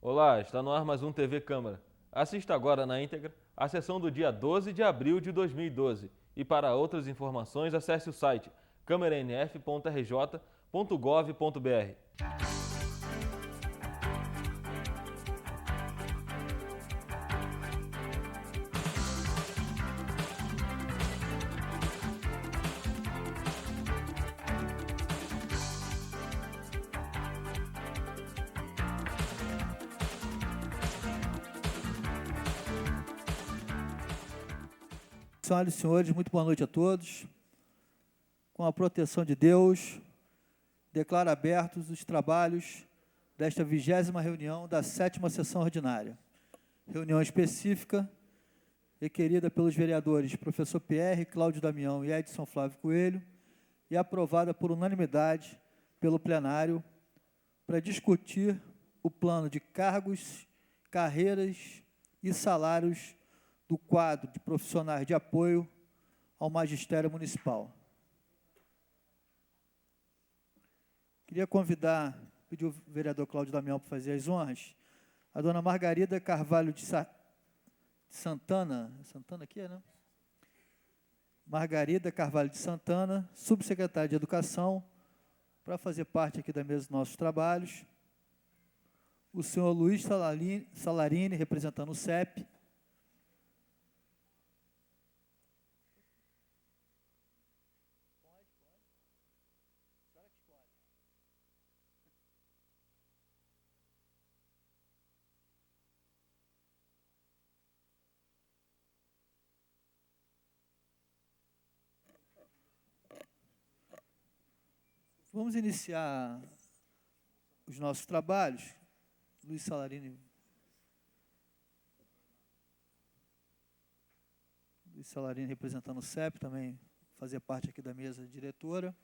Olá, está no ar mais um TV Câmara. Assista agora na íntegra a sessão do dia 12 de abril de 2012 e para outras informações acesse o site câmaranf.rj.gov.br. Senhoras e senhores, muito boa noite a todos. Com a proteção de Deus, declaro abertos os trabalhos desta 20ª reunião da 7ª sessão ordinária. Reunião específica, requerida pelos vereadores professor Pierre, Cláudio Damião e Edson Flávio Coelho, e aprovada por unanimidade pelo plenário para discutir o plano de cargos, carreiras e salários do quadro de profissionais de apoio ao magistério municipal. Queria pedir o vereador Cláudio Damião para fazer as honras, a dona Margarida Carvalho de Santana, Santana aqui, né? Margarida Carvalho de Santana, subsecretária de Educação, para fazer parte aqui da mesa dos nossos trabalhos. O senhor Luiz Salarini, representando o CEP. Vamos iniciar os nossos trabalhos. Luiz Salarini representando o CEP, também fazer parte aqui da mesa diretora.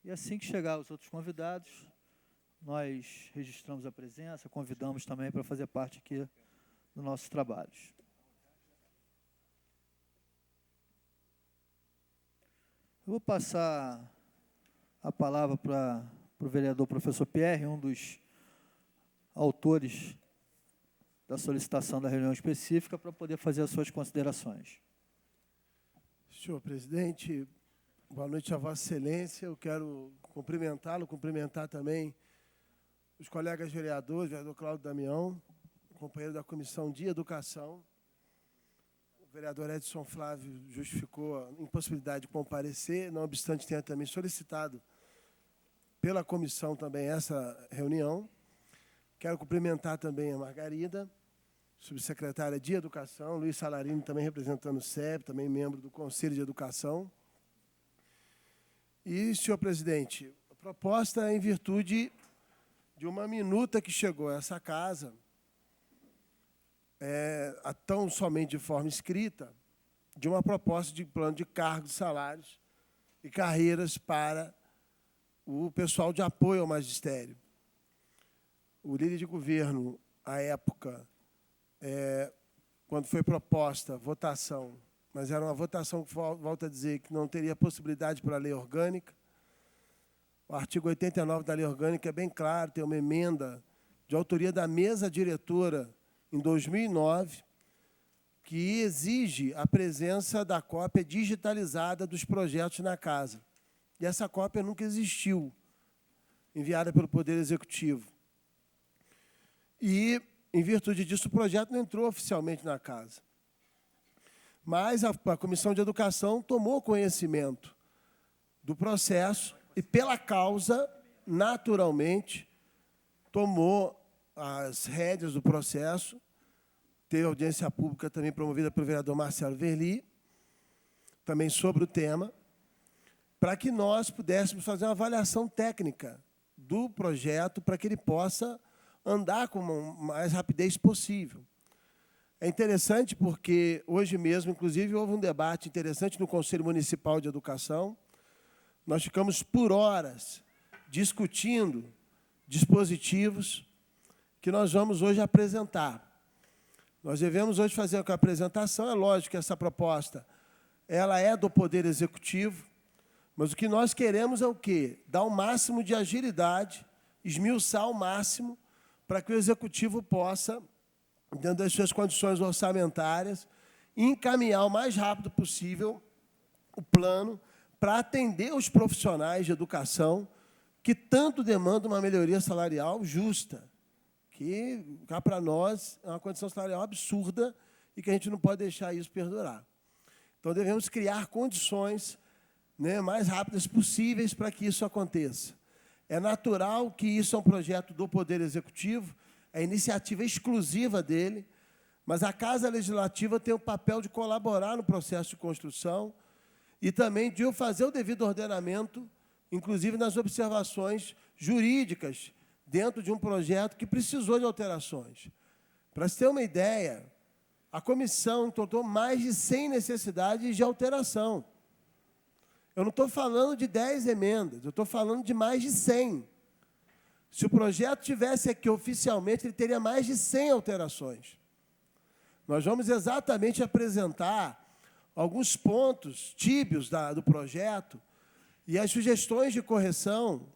E assim que chegar os outros convidados, nós registramos a presença, convidamos também para fazer parte aqui dos nossos trabalhos. Eu vou passar a palavra para o vereador professor Pierre, um dos autores da solicitação da reunião específica, para poder fazer as suas considerações. Senhor presidente, boa noite a Vossa Excelência. Eu quero cumprimentá-lo, cumprimentar também os colegas vereadores, o vereador Cláudio Damião, companheiro da Comissão de Educação. O vereador Edson Flávio justificou a impossibilidade de comparecer, não obstante tenha também solicitado pela comissão também essa reunião. Quero cumprimentar também a Margarida, subsecretária de Educação, Luiz Salarini, também representando o CEP, também membro do Conselho de Educação. E, senhor presidente, a proposta é em virtude de uma minuta que chegou a essa casa, tão somente de forma escrita, de uma proposta de plano de cargos, salários e carreiras para o pessoal de apoio ao magistério. O líder de governo, à época, quando foi proposta a votação, mas era uma votação que, volto a dizer, que não teria possibilidade para a lei orgânica. O artigo 89 da lei orgânica é bem claro, tem uma emenda de autoria da mesa diretora em 2009, que exige a presença da cópia digitalizada dos projetos na casa. E essa cópia nunca existiu, enviada pelo Poder Executivo. E, em virtude disso, o projeto não entrou oficialmente na casa. Mas a Comissão de Educação tomou conhecimento do processo e, pela causa, naturalmente, tomou as rédeas do processo. Teve audiência pública também promovida pelo vereador Marcelo Verli, também sobre o tema, para que nós pudéssemos fazer uma avaliação técnica do projeto para que ele possa andar com a mais rapidez possível. É interessante porque hoje mesmo, inclusive, houve um debate interessante no Conselho Municipal de Educação. Nós ficamos por horas discutindo dispositivos que nós vamos hoje apresentar. Nós devemos hoje fazer a apresentação. É lógico que essa proposta ela é do Poder Executivo, mas o que nós queremos é o quê? Dar o máximo de agilidade esmiuçar ao máximo para que o Executivo possa, dentro das suas condições orçamentárias, encaminhar o mais rápido possível o plano para atender os profissionais de educação que tanto demandam uma melhoria salarial justa, que cá para nós é uma condição salarial absurda e que a gente não pode deixar isso perdurar. Então, devemos criar condições, né, mais rápidas possíveis para que isso aconteça. É natural que isso é um projeto do Poder Executivo, é iniciativa exclusiva dele, mas a Casa Legislativa tem o papel de colaborar no processo de construção e também de fazer o devido ordenamento, inclusive nas observações jurídicas, dentro de um projeto que precisou de alterações. Para se ter uma ideia, a comissão encontrou mais de 100 necessidades de alteração. Eu não estou falando de 10 emendas, eu estou falando de mais de 100. Se o projeto tivesse aqui oficialmente, ele teria mais de 100 alterações. Nós vamos exatamente apresentar alguns pontos tíbios do projeto e as sugestões de correção,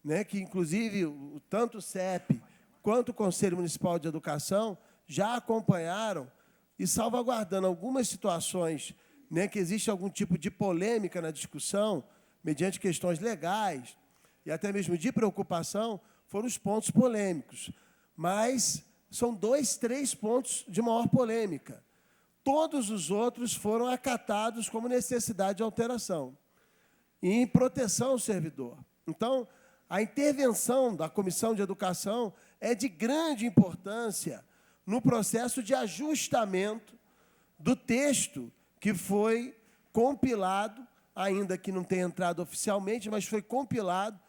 né, que, inclusive, tanto o CEP quanto o Conselho Municipal de Educação já acompanharam e salvaguardando algumas situações, né, que existe algum tipo de polêmica na discussão, mediante questões legais e até mesmo de preocupação, foram os pontos polêmicos. Mas são 2, 3 pontos de maior polêmica. Todos os outros foram acatados como necessidade de alteração e em proteção ao servidor. Então, a intervenção da Comissão de Educação é de grande importância no processo de ajustamento do texto que foi compilado, ainda que não tenha entrado oficialmente, mas foi compilado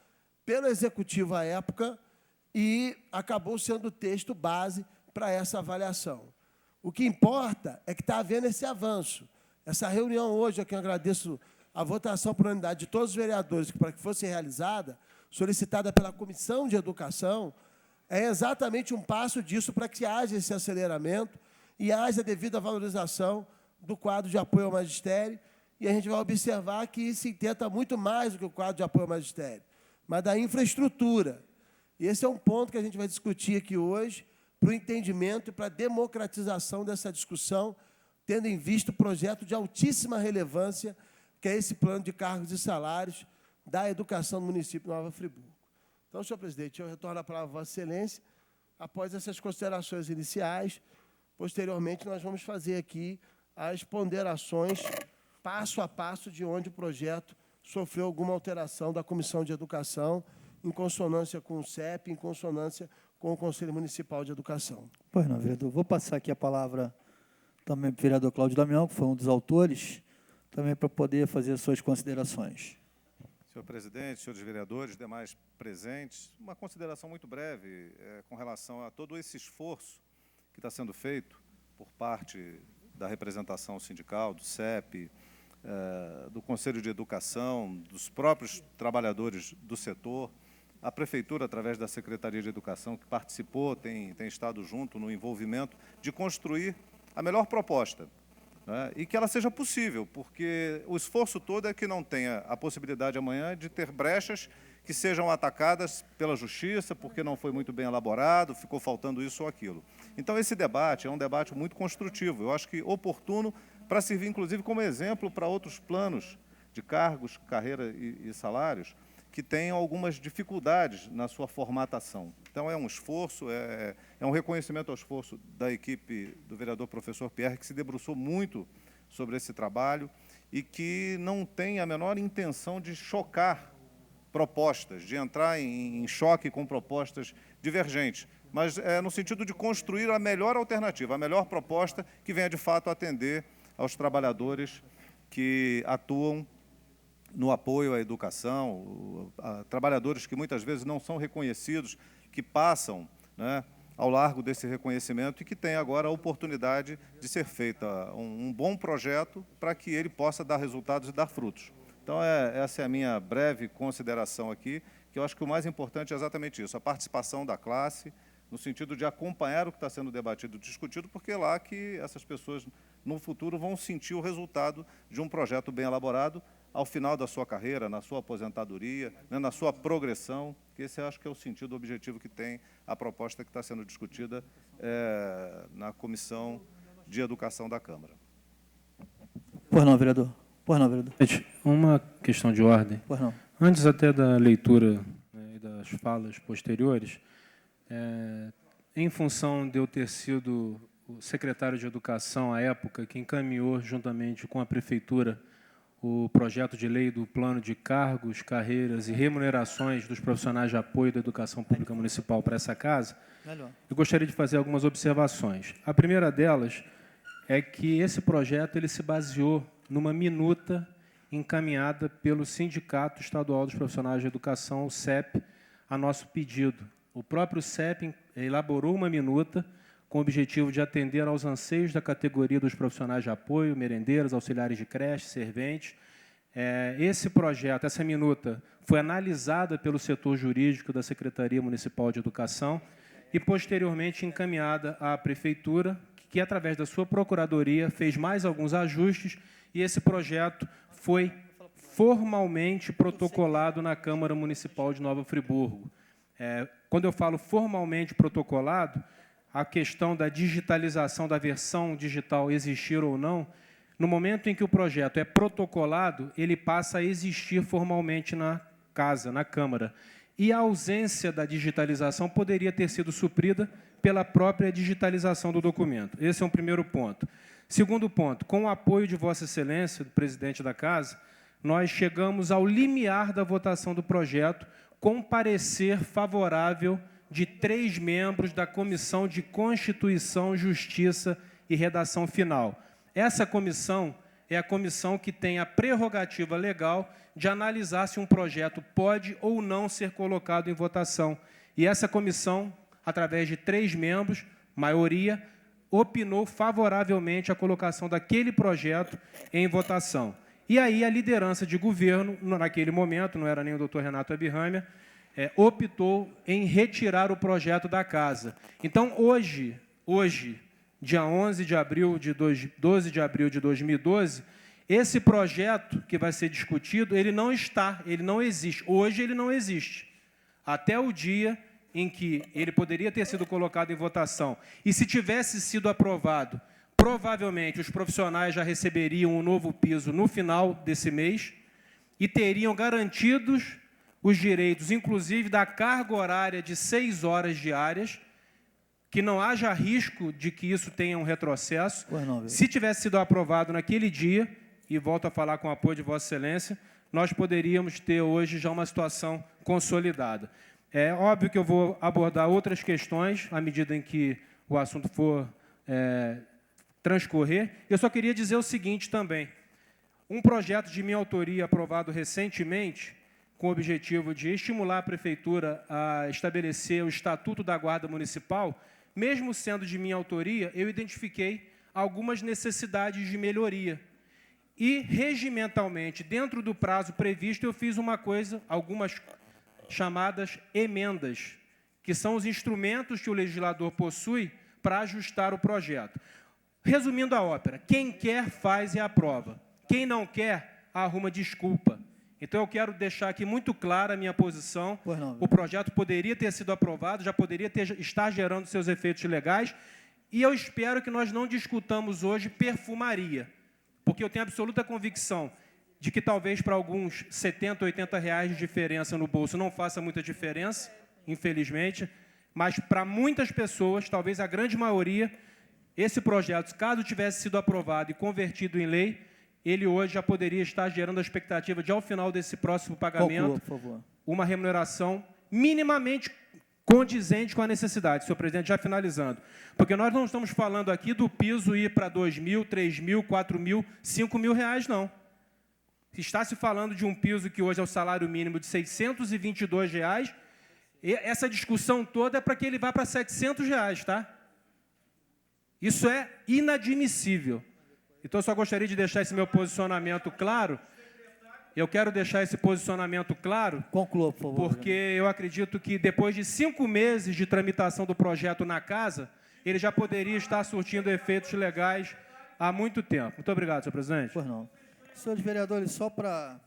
pelo Executivo à época e acabou sendo o texto base para essa avaliação. O que importa é que está havendo esse avanço. Essa reunião hoje, a quem eu agradeço a votação por unanimidade de todos os vereadores para que fosse realizada, solicitada pela Comissão de Educação, é exatamente um passo disso para que haja esse aceleramento e haja devida valorização do quadro de apoio ao magistério, e a gente vai observar que se tenta muito mais do que o quadro de apoio ao magistério, mas da infraestrutura. E esse é um ponto que a gente vai discutir aqui hoje, para o entendimento e para a democratização dessa discussão, tendo em vista o projeto de altíssima relevância, que é esse plano de cargos e salários da educação do município de Nova Friburgo. Então, senhor presidente, eu retorno a palavra à Vossa Excelência. Após essas considerações iniciais, posteriormente, nós vamos fazer aqui as ponderações, passo a passo, de onde o projeto sofreu alguma alteração da Comissão de Educação, em consonância com o CEP, em consonância com o Conselho Municipal de Educação. Pois não, vereador. Vou passar aqui a palavra também para o vereador Cláudio Damião, que foi um dos autores, também para poder fazer suas considerações. Senhor presidente, senhores vereadores, demais presentes, uma consideração muito breve com relação a todo esse esforço que está sendo feito por parte da representação sindical, do CEP, do Conselho de Educação, dos próprios trabalhadores do setor, a Prefeitura, através da Secretaria de Educação, que participou, tem estado junto no envolvimento de construir a melhor proposta, né, e que ela seja possível, porque o esforço todo é que não tenha a possibilidade amanhã de ter brechas que sejam atacadas pela Justiça, porque não foi muito bem elaborado, ficou faltando isso ou aquilo. Então, esse debate é um debate muito construtivo, eu acho que oportuno para servir, inclusive, como exemplo para outros planos de cargos, carreira e salários, que têm algumas dificuldades na sua formatação. Então, é um esforço, é um reconhecimento ao esforço da equipe do vereador professor Pierre, que se debruçou muito sobre esse trabalho e que não tem a menor intenção de chocar propostas, de entrar em choque com propostas divergentes, mas no sentido de construir a melhor alternativa, a melhor proposta que venha, de fato, atender aos trabalhadores que atuam no apoio à educação, a trabalhadores que muitas vezes não são reconhecidos, que passam, né, ao largo desse reconhecimento e que têm agora a oportunidade de ser feita um bom projeto para que ele possa dar resultados e dar frutos. Então, essa é a minha breve consideração aqui, que eu acho que o mais importante é exatamente isso, a participação da classe, no sentido de acompanhar o que está sendo debatido e discutido, porque é lá que essas pessoas, no futuro, vão sentir o resultado de um projeto bem elaborado, ao final da sua carreira, na sua aposentadoria, né, na sua progressão, que esse acho que é o sentido, o objetivo que tem a proposta que está sendo discutida na Comissão de Educação da Câmara. Pois não, vereador. Pois não, vereador. Uma questão de ordem. Pois não. Antes até da leitura, né, e das falas posteriores, em função de eu ter sido o secretário de Educação, à época, que encaminhou, juntamente com a Prefeitura, o projeto de lei do plano de cargos, carreiras e remunerações dos profissionais de apoio da educação pública municipal para essa casa, eu gostaria de fazer algumas observações. A primeira delas é que esse projeto ele se baseou numa minuta encaminhada pelo Sindicato Estadual dos Profissionais de Educação, o CEP, a nosso pedido. O próprio CEP elaborou uma minuta com o objetivo de atender aos anseios da categoria dos profissionais de apoio, merendeiros, auxiliares de creche, serventes. Esse projeto, essa minuta, foi analisada pelo setor jurídico da Secretaria Municipal de Educação e, posteriormente, encaminhada à Prefeitura, que, através da sua Procuradoria, fez mais alguns ajustes e esse projeto foi formalmente protocolado na Câmara Municipal de Nova Friburgo. Quando eu falo formalmente protocolado, a questão da digitalização da versão digital existir ou não, no momento em que o projeto é protocolado, ele passa a existir formalmente na casa, na Câmara. E a ausência da digitalização poderia ter sido suprida pela própria digitalização do documento. Esse é um primeiro ponto. Segundo ponto, com o apoio de Vossa Excelência, do presidente da Casa, nós chegamos ao limiar da votação do projeto com parecer favorável de 3 membros da Comissão de Constituição, Justiça e Redação Final. Essa comissão é a comissão que tem a prerrogativa legal de analisar se um projeto pode ou não ser colocado em votação. E essa comissão, através de 3 membros, maioria, opinou favoravelmente a colocação daquele projeto em votação. E aí a liderança de governo, naquele momento, não era nem o doutor Renato Abirrâmia, optou em retirar o projeto da casa. Então, hoje, dia 12 de abril de 2012, esse projeto que vai ser discutido, ele não existe. Hoje ele não existe. Até o dia em que ele poderia ter sido colocado em votação. E se tivesse sido aprovado, provavelmente os profissionais já receberiam um novo piso no final desse mês e teriam garantidos os direitos, inclusive da carga horária de 6 horas diárias, que não haja risco de que isso tenha um retrocesso. Se tivesse sido aprovado naquele dia, e volto a falar com o apoio de Vossa Excelência, nós poderíamos ter hoje já uma situação consolidada. É óbvio que eu vou abordar outras questões à medida em que o assunto for transcorrer. Eu só queria dizer o seguinte também. Um projeto de minha autoria aprovado recentemente, com o objetivo de estimular a Prefeitura a estabelecer o Estatuto da Guarda Municipal, mesmo sendo de minha autoria, eu identifiquei algumas necessidades de melhoria. E, regimentalmente, dentro do prazo previsto, eu fiz algumas chamadas emendas, que são os instrumentos que o legislador possui para ajustar o projeto. Resumindo a ópera, quem quer faz e aprova. Quem não quer, arruma desculpa. Então, eu quero deixar aqui muito clara a minha posição. O projeto poderia ter sido aprovado, já poderia estar gerando seus efeitos legais, e eu espero que nós não discutamos hoje perfumaria, porque eu tenho absoluta convicção de que talvez para alguns R$70, R$80 de diferença no bolso não faça muita diferença, infelizmente, mas para muitas pessoas, talvez a grande maioria, esse projeto, caso tivesse sido aprovado e convertido em lei, ele hoje já poderia estar gerando a expectativa de, ao final desse próximo pagamento, uma remuneração minimamente condizente com a necessidade. Senhor presidente, já finalizando. Porque nós não estamos falando aqui do piso ir para R$2.000, R$3.000, R$4.000, R$5.000, não. Está se falando de um piso que hoje é o salário mínimo de R$622, e essa discussão toda é para que ele vá para R$700, tá? Isso é inadmissível. Então, eu só gostaria de deixar esse meu posicionamento claro. Eu quero deixar esse posicionamento claro. Conclua, por favor. Porque eu acredito que, depois de 5 meses de tramitação do projeto na casa, ele já poderia estar surtindo efeitos legais há muito tempo. Muito obrigado, senhor presidente. Pois não. Senhores vereadores, só para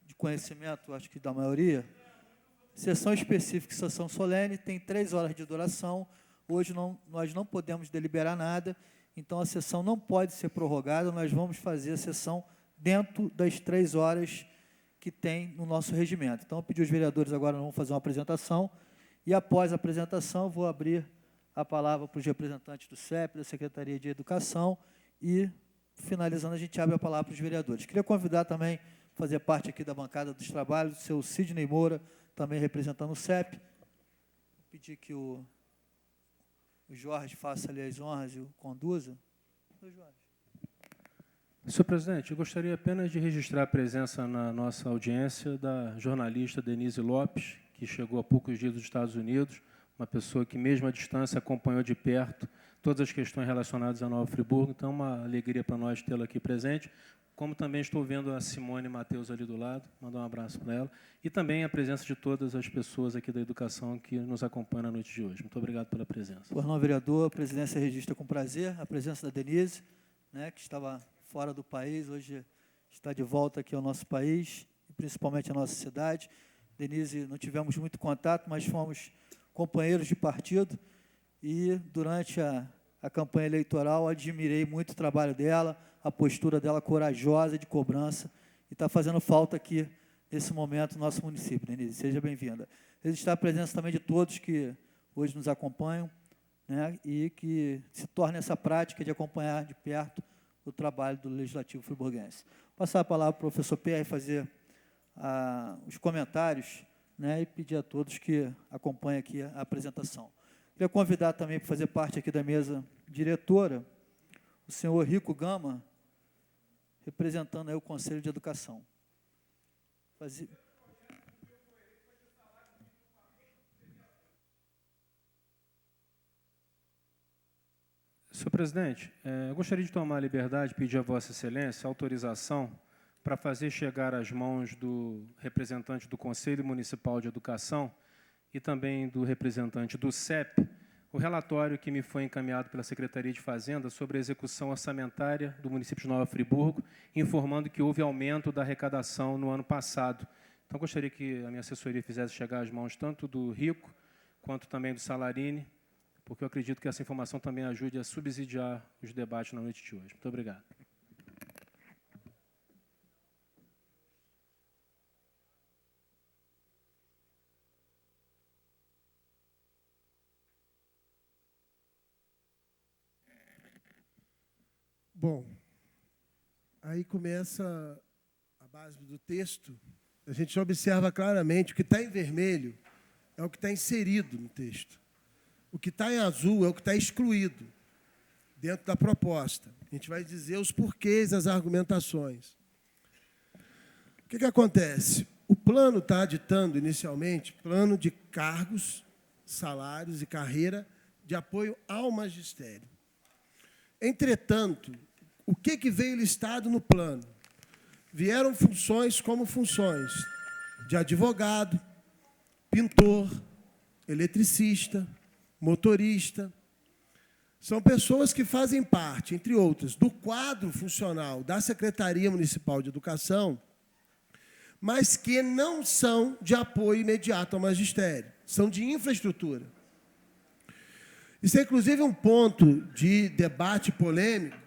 de conhecimento, acho que da maioria, sessão específica e sessão solene tem 3 horas de duração. Hoje nós não podemos deliberar nada, então a sessão não pode ser prorrogada, nós vamos fazer a sessão dentro das 3 horas que tem no nosso regimento. Então, eu pedi aos vereadores agora vão fazer uma apresentação, e após a apresentação, vou abrir a palavra para os representantes do CEP, da Secretaria de Educação, e, finalizando, a gente abre a palavra para os vereadores. Queria convidar também, fazer parte aqui da bancada dos trabalhos, o seu Sidney Moura, também representando o CEP. Vou pedir que o Jorge faça ali as honras e o conduza. Oi, Jorge. Senhor presidente, eu gostaria apenas de registrar a presença na nossa audiência da jornalista Denise Lopes, que chegou há poucos dias dos Estados Unidos, uma pessoa que, mesmo à distância, acompanhou de perto todas as questões relacionadas a Nova Friburgo. Então, é uma alegria para nós tê-la aqui presente. Como também estou vendo a Simone Matheus ali do lado, mandar um abraço para ela. E também a presença de todas as pessoas aqui da educação que nos acompanham na noite de hoje. Muito obrigado pela presença. Por não, vereador, a presidência registra com prazer a presença da Denise, né, que estava fora do país, hoje está de volta aqui ao nosso país, e principalmente à nossa cidade. Denise, não tivemos muito contato, mas fomos companheiros de partido, e durante a campanha eleitoral admirei muito o trabalho dela, a postura dela corajosa, de cobrança, e está fazendo falta aqui, nesse momento, no nosso município. Denise, seja bem-vinda. Registrar a presença também de todos que hoje nos acompanham, né, e que se torne essa prática de acompanhar de perto o trabalho do Legislativo friburguense. Passar a palavra para o professor Pierre fazer os comentários, né, e pedir a todos que acompanhem aqui a apresentação. Queria convidar também para fazer parte aqui da mesa diretora o senhor Rico Gama, representando aí o Conselho de Educação. Senhor presidente, eu gostaria de tomar a liberdade de pedir a Vossa Excelência autorização para fazer chegar às mãos do representante do Conselho Municipal de Educação e também do representante do CEP o relatório que me foi encaminhado pela Secretaria de Fazenda sobre a execução orçamentária do município de Nova Friburgo, informando que houve aumento da arrecadação no ano passado. Então, gostaria que a minha assessoria fizesse chegar às mãos tanto do Rico quanto também do Salarini, porque eu acredito que essa informação também ajude a subsidiar os debates na noite de hoje. Muito obrigado. Bom, aí começa a base do texto. A gente observa claramente o que está em vermelho é o que está inserido no texto. O que está em azul é o que está excluído dentro da proposta. A gente vai dizer os porquês, as argumentações. O que acontece? O plano está ditando, inicialmente, plano de cargos, salários e carreira de apoio ao magistério. Entretanto, o que veio listado no plano? Vieram funções como funções de advogado, pintor, eletricista, motorista. São pessoas que fazem parte, entre outras, do quadro funcional da Secretaria Municipal de Educação, mas que não são de apoio imediato ao magistério, são de infraestrutura. Isso é, inclusive, um ponto de debate polêmico,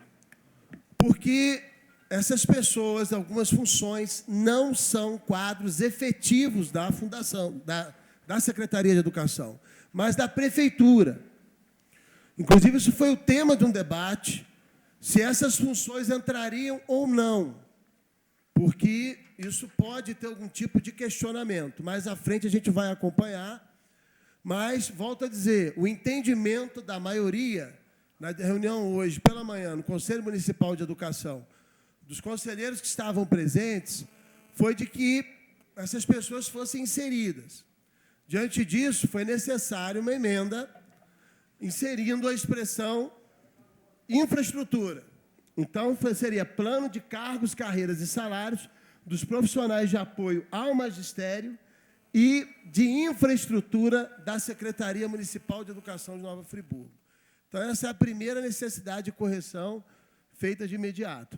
porque essas pessoas, algumas funções, não são quadros efetivos da fundação, da Secretaria de Educação, mas da Prefeitura. Inclusive, isso foi o tema de um debate, se essas funções entrariam ou não, porque isso pode ter algum tipo de questionamento. Mais à frente a gente vai acompanhar, mas, volto a dizer, o entendimento da maioria, na reunião hoje, pela manhã, no Conselho Municipal de Educação, dos conselheiros que estavam presentes, foi de que essas pessoas fossem inseridas. Diante disso, foi necessária uma emenda inserindo a expressão infraestrutura. Então, seria plano de cargos, carreiras e salários dos profissionais de apoio ao magistério e de infraestrutura da Secretaria Municipal de Educação de Nova Friburgo. Então, essa é a primeira necessidade de correção feita de imediato.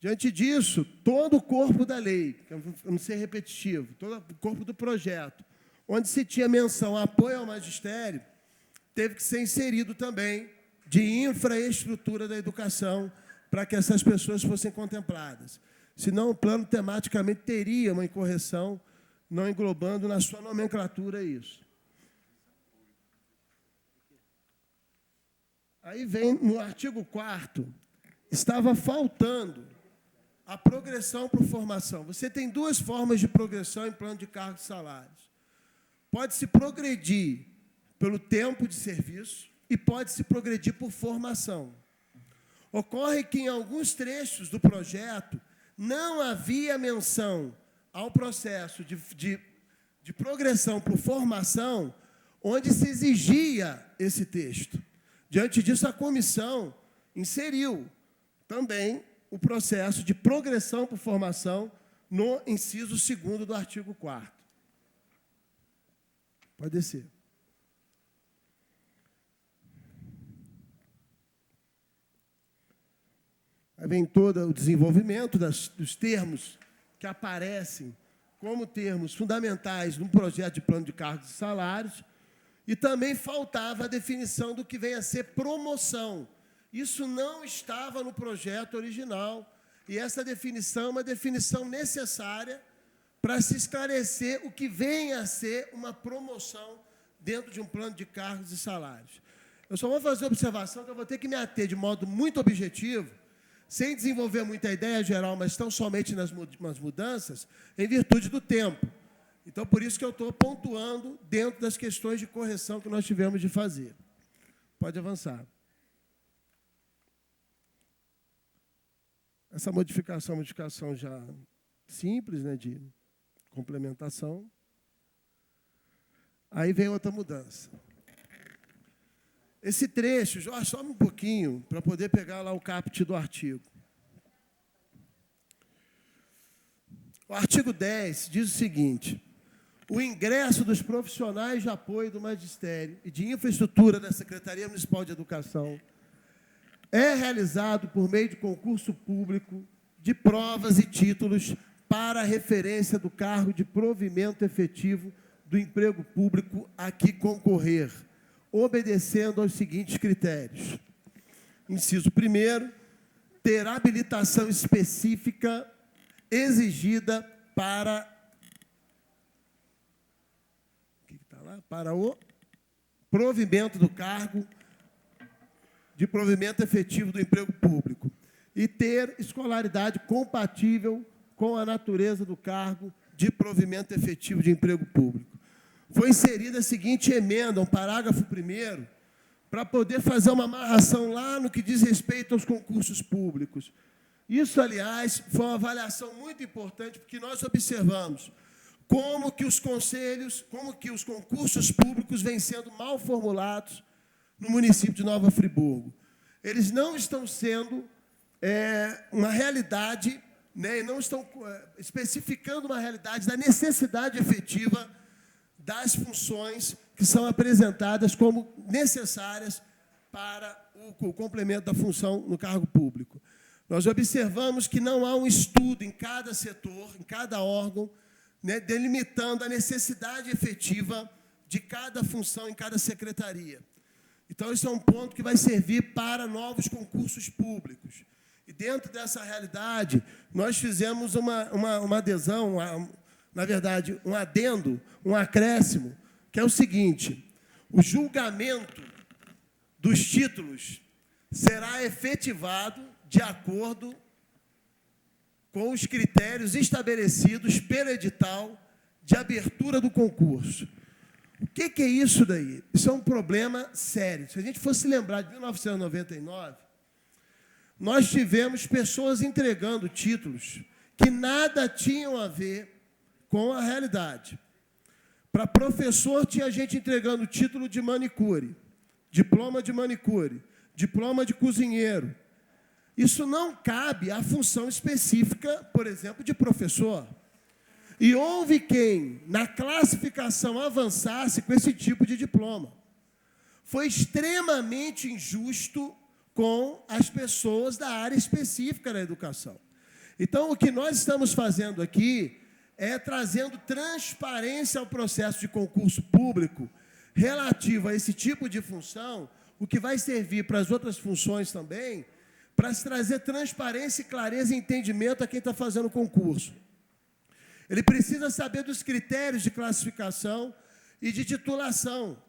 Diante disso, todo o corpo da lei, para não ser repetitivo, todo o corpo do projeto, onde se tinha menção a apoio ao magistério, teve que ser inserido também de infraestrutura da educação para que essas pessoas fossem contempladas. Senão, o plano tematicamente teria uma incorreção, não englobando na sua nomenclatura isso. Aí vem, no artigo 4º, estava faltando a progressão por formação. Você tem duas formas de progressão em plano de cargos e salários. Pode-se progredir pelo tempo de serviço e pode-se progredir por formação. Ocorre que, em alguns trechos do projeto, não havia menção ao processo de progressão por formação, onde se exigia esse texto. Diante disso, a comissão inseriu também o processo de progressão por formação no inciso 2º do artigo 4º. Pode descer. Aí vem todo o desenvolvimento dos termos que aparecem como termos fundamentais no projeto de plano de cargos e salários, e também faltava a definição do que vem a ser promoção. Isso não estava no projeto original, e essa definição é uma definição necessária para se esclarecer o que vem a ser uma promoção dentro de um plano de cargos e salários. Eu só vou fazer uma observação que eu vou ter que me ater de modo muito objetivo, sem desenvolver muita ideia geral, mas tão somente nas mudanças, em virtude do tempo. Então, por isso que eu estou pontuando dentro das questões de correção que nós tivemos de fazer. Pode avançar. Essa modificação é uma modificação já simples, né, de complementação. Aí vem outra mudança. Esse trecho, Jorge, sobe um pouquinho para poder pegar lá o caput do artigo. O artigo 10 diz o seguinte: o ingresso dos profissionais de apoio do magistério e de infraestrutura da Secretaria Municipal de Educação é realizado por meio de concurso público de provas e títulos para a referência do cargo de provimento efetivo do emprego público a que concorrer, obedecendo aos seguintes critérios. Inciso 1º, ter habilitação específica exigida para o provimento do cargo de provimento efetivo do emprego público e ter escolaridade compatível com a natureza do cargo de provimento efetivo de emprego público. Foi inserida a seguinte emenda, um parágrafo 1º, para poder fazer uma amarração lá no que diz respeito aos concursos públicos. Isso, aliás, foi uma avaliação muito importante, porque nós observamos como que os conselhos, como que os concursos públicos vêm sendo mal formulados no município de Nova Friburgo. Eles não estão sendo uma realidade, né, e não estão especificando uma realidade da necessidade efetiva das funções que são apresentadas como necessárias para o complemento da função no cargo público. Nós observamos que não há um estudo em cada setor, em cada órgão, né, delimitando a necessidade efetiva de cada função em cada secretaria. Então, esse é um ponto que vai servir para novos concursos públicos. E, dentro dessa realidade, nós fizemos uma adesão, na verdade, um adendo, um acréscimo, que é o seguinte: o julgamento dos títulos será efetivado de acordo com os critérios estabelecidos pelo edital de abertura do concurso. O que é isso daí? Isso é um problema sério. Se a gente fosse lembrar de 1999, nós tivemos pessoas entregando títulos que nada tinham a ver com a realidade. Para professor, tinha gente entregando título de manicure, diploma de manicure, diploma de cozinheiro. Isso não cabe à função específica, por exemplo, de professor. E houve quem, na classificação, avançasse com esse tipo de diploma. Foi extremamente injusto com as pessoas da área específica da educação. Então, o que nós estamos fazendo aqui é trazendo transparência ao processo de concurso público relativo a esse tipo de função, o que vai servir para as outras funções também, para se trazer transparência, clareza e entendimento a quem está fazendo o concurso. Ele precisa saber dos critérios de classificação e de titulação,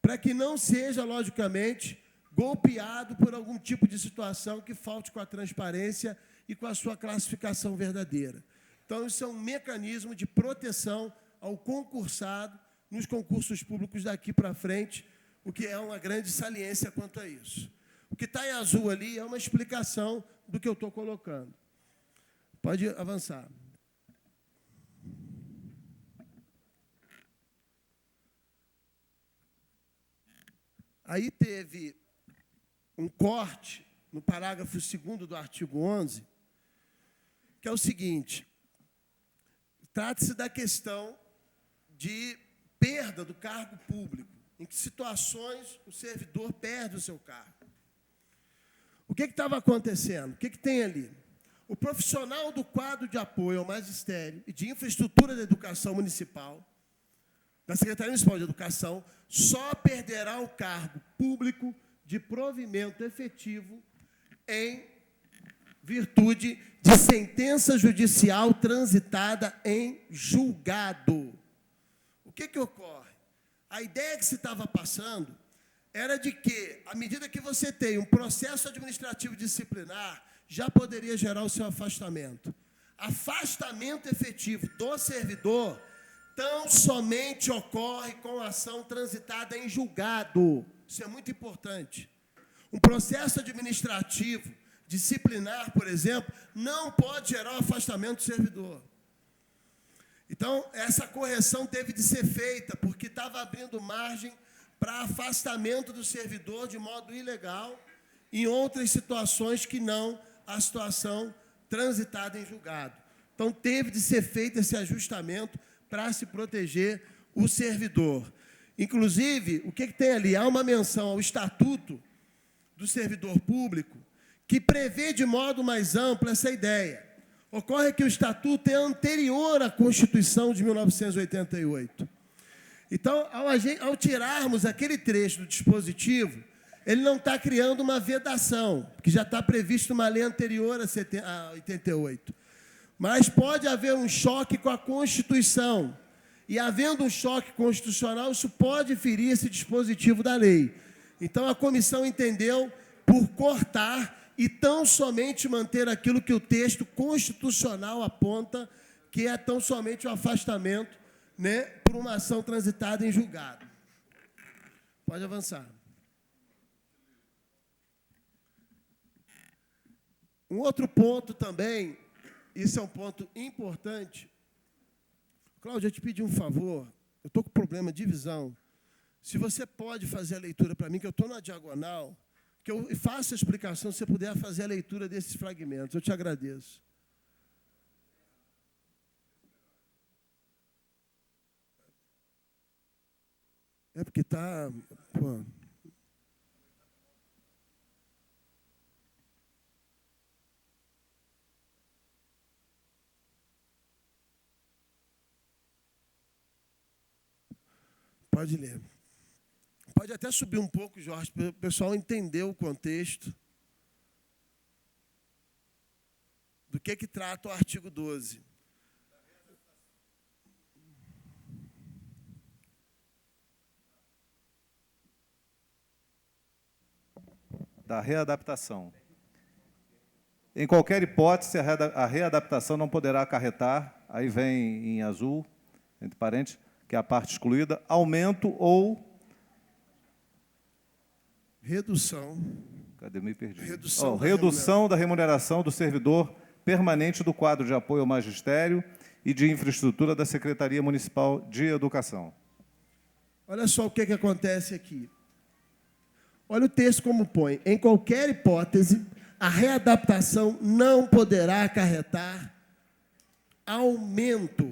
para que não seja, logicamente, golpeado por algum tipo de situação que falte com a transparência e com a sua classificação verdadeira. Então, isso é um mecanismo de proteção ao concursado nos concursos públicos daqui para frente, o que é uma grande saliência quanto a isso. O que está em azul ali é uma explicação do que eu estou colocando. Pode avançar. Aí teve um corte no parágrafo 2º do artigo 11, que é o seguinte: trata-se da questão de perda do cargo público. Em que situações o servidor perde o seu cargo? O que estava acontecendo? O que tem ali? O profissional do quadro de apoio ao magistério e de infraestrutura da educação municipal, da Secretaria Municipal de Educação, só perderá o cargo público de provimento efetivo em virtude de sentença judicial transitada em julgado. O que ocorre? A ideia que se estava passando era de que, à medida que você tem um processo administrativo disciplinar, já poderia gerar o seu afastamento. Afastamento efetivo do servidor tão somente ocorre com ação transitada em julgado. Isso é muito importante. Um processo administrativo disciplinar, por exemplo, não pode gerar o afastamento do servidor. Então, essa correção teve de ser feita, porque estava abrindo margem para afastamento do servidor de modo ilegal em outras situações que não a situação transitada em julgado. Então, teve de ser feito esse ajustamento para se proteger o servidor. Inclusive, o que tem ali? Há uma menção ao Estatuto do Servidor Público, que prevê de modo mais amplo essa ideia. Ocorre que o Estatuto é anterior à Constituição de 1988. Então, ao tirarmos aquele trecho do dispositivo, ele não está criando uma vedação, que já está previsto numa lei anterior a 88. Mas pode haver um choque com a Constituição. E, havendo um choque constitucional, isso pode ferir esse dispositivo da lei. Então, a comissão entendeu por cortar e tão somente manter aquilo que o texto constitucional aponta, que é tão somente o afastamento, né, por uma ação transitada em julgado. Pode avançar. Um outro ponto também, isso é um ponto importante. Cláudio, eu te pedi um favor, eu estou com problema de visão. Se você pode fazer a leitura para mim, que eu estou na diagonal, que eu faça a explicação, se você puder fazer a leitura desses fragmentos, eu te agradeço. É porque está... Pode ler. Pode até subir um pouco, Jorge, para o pessoal entender o contexto do que trata o artigo 12. Da readaptação. Em qualquer hipótese, a readaptação não poderá acarretar, aí vem em azul, entre parênteses, que é a parte excluída, aumento ou... Redução. Cadê? Me perdi. Redução da remuneração do servidor permanente do quadro de apoio ao magistério e de infraestrutura da Secretaria Municipal de Educação. Olha só o que acontece aqui. Olha o texto como põe. Em qualquer hipótese, a readaptação não poderá acarretar aumento.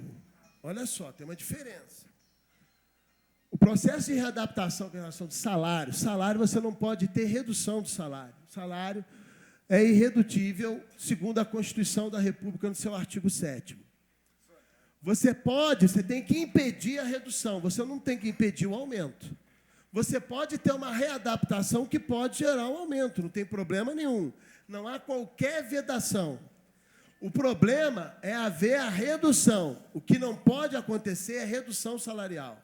Olha só, tem uma diferença. O processo de readaptação em relação de salário, você não pode ter redução do salário. Salário é irredutível, segundo a Constituição da República, no seu artigo 7º. Você tem que impedir a redução, você não tem que impedir o aumento. Você pode ter uma readaptação que pode gerar um aumento, não tem problema nenhum. Não há qualquer vedação. O problema é haver a redução. O que não pode acontecer é redução salarial.